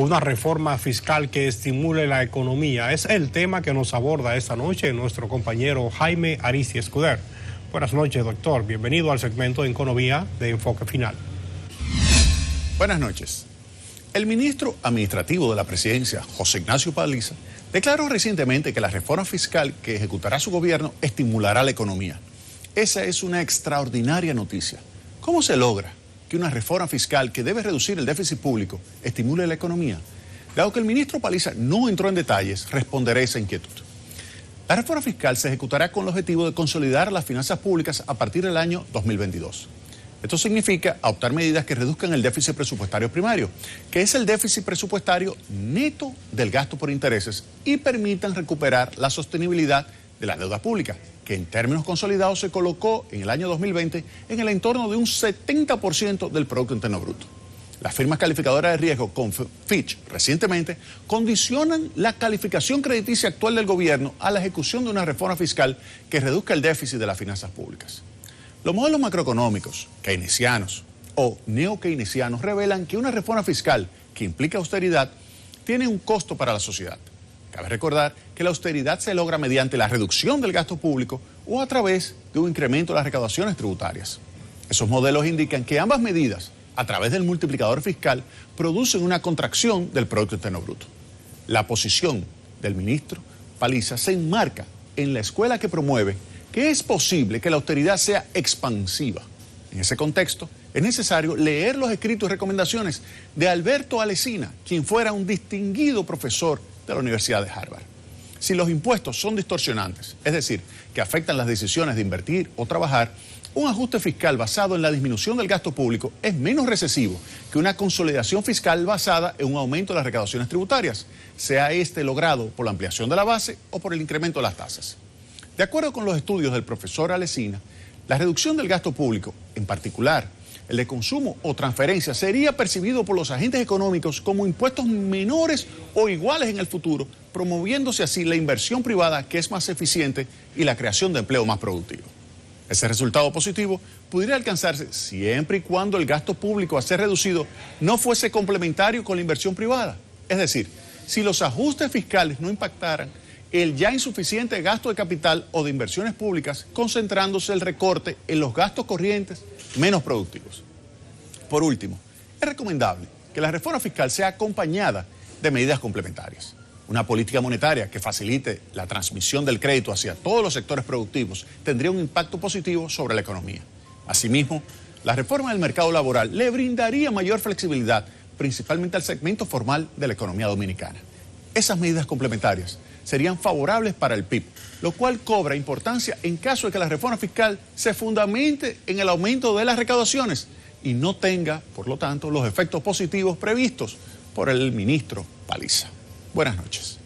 una reforma fiscal que estimule la economía. Es el tema que nos aborda esta noche nuestro compañero Jaime Aristi Escuder. Buenas noches, doctor. Bienvenido al segmento de Economía de Enfoque Final. Buenas noches. El ministro administrativo de la presidencia, José Ignacio Paliza, declaró recientemente que la reforma fiscal que ejecutará su gobierno estimulará la economía. Esa es una extraordinaria noticia. ¿Cómo se logra que una reforma fiscal que debe reducir el déficit público estimule la economía? Dado que el ministro Paliza no entró en detalles, responderé esa inquietud. La reforma fiscal se ejecutará con el objetivo de consolidar las finanzas públicas a partir del año 2022. Esto significa adoptar medidas que reduzcan el déficit presupuestario primario, que es el déficit presupuestario neto del gasto por intereses, y permitan recuperar la sostenibilidad de la deuda pública, que en términos consolidados se colocó en el año 2020 en el entorno de un 70% del Producto Interno Bruto. Las firmas calificadoras de riesgo con Fitch recientemente condicionan la calificación crediticia actual del gobierno a la ejecución de una reforma fiscal que reduzca el déficit de las finanzas públicas. Los modelos macroeconómicos, keynesianos o neo-keynesianos, revelan que una reforma fiscal que implica austeridad tiene un costo para la sociedad. Cabe recordar que la austeridad se logra mediante la reducción del gasto público o a través de un incremento de las recaudaciones tributarias. Esos modelos indican que ambas medidas, a través del multiplicador fiscal, producen una contracción del Producto Interno Bruto. La posición del ministro Paliza se enmarca en la escuela que promueve que es posible que la austeridad sea expansiva. En ese contexto, es necesario leer los escritos y recomendaciones de Alberto Alesina, quien fuera un distinguido profesor de la Universidad de Harvard. Si los impuestos son distorsionantes, es decir, que afectan las decisiones de invertir o trabajar, un ajuste fiscal basado en la disminución del gasto público es menos recesivo que una consolidación fiscal basada en un aumento de las recaudaciones tributarias, sea este logrado por la ampliación de la base o por el incremento de las tasas. De acuerdo con los estudios del profesor Alesina, la reducción del gasto público, en particular el de consumo o transferencia, sería percibido por los agentes económicos como impuestos menores o iguales en el futuro, promoviéndose así la inversión privada, que es más eficiente, y la creación de empleo más productivo. Ese resultado positivo pudiera alcanzarse siempre y cuando el gasto público a ser reducido no fuese complementario con la inversión privada. Es decir, si los ajustes fiscales no impactaran el ya insuficiente gasto de capital o de inversiones públicas, concentrándose el recorte en los gastos corrientes menos productivos. Por último, es recomendable que la reforma fiscal sea acompañada de medidas complementarias. Una política monetaria que facilite la transmisión del crédito hacia todos los sectores productivos tendría un impacto positivo sobre la economía. Asimismo, la reforma del mercado laboral le brindaría mayor flexibilidad, principalmente al segmento formal de la economía dominicana. Esas medidas complementarias serían favorables para el PIB, lo cual cobra importancia en caso de que la reforma fiscal se fundamente en el aumento de las recaudaciones y no tenga, por lo tanto, los efectos positivos previstos por el ministro Paliza. Buenas noches.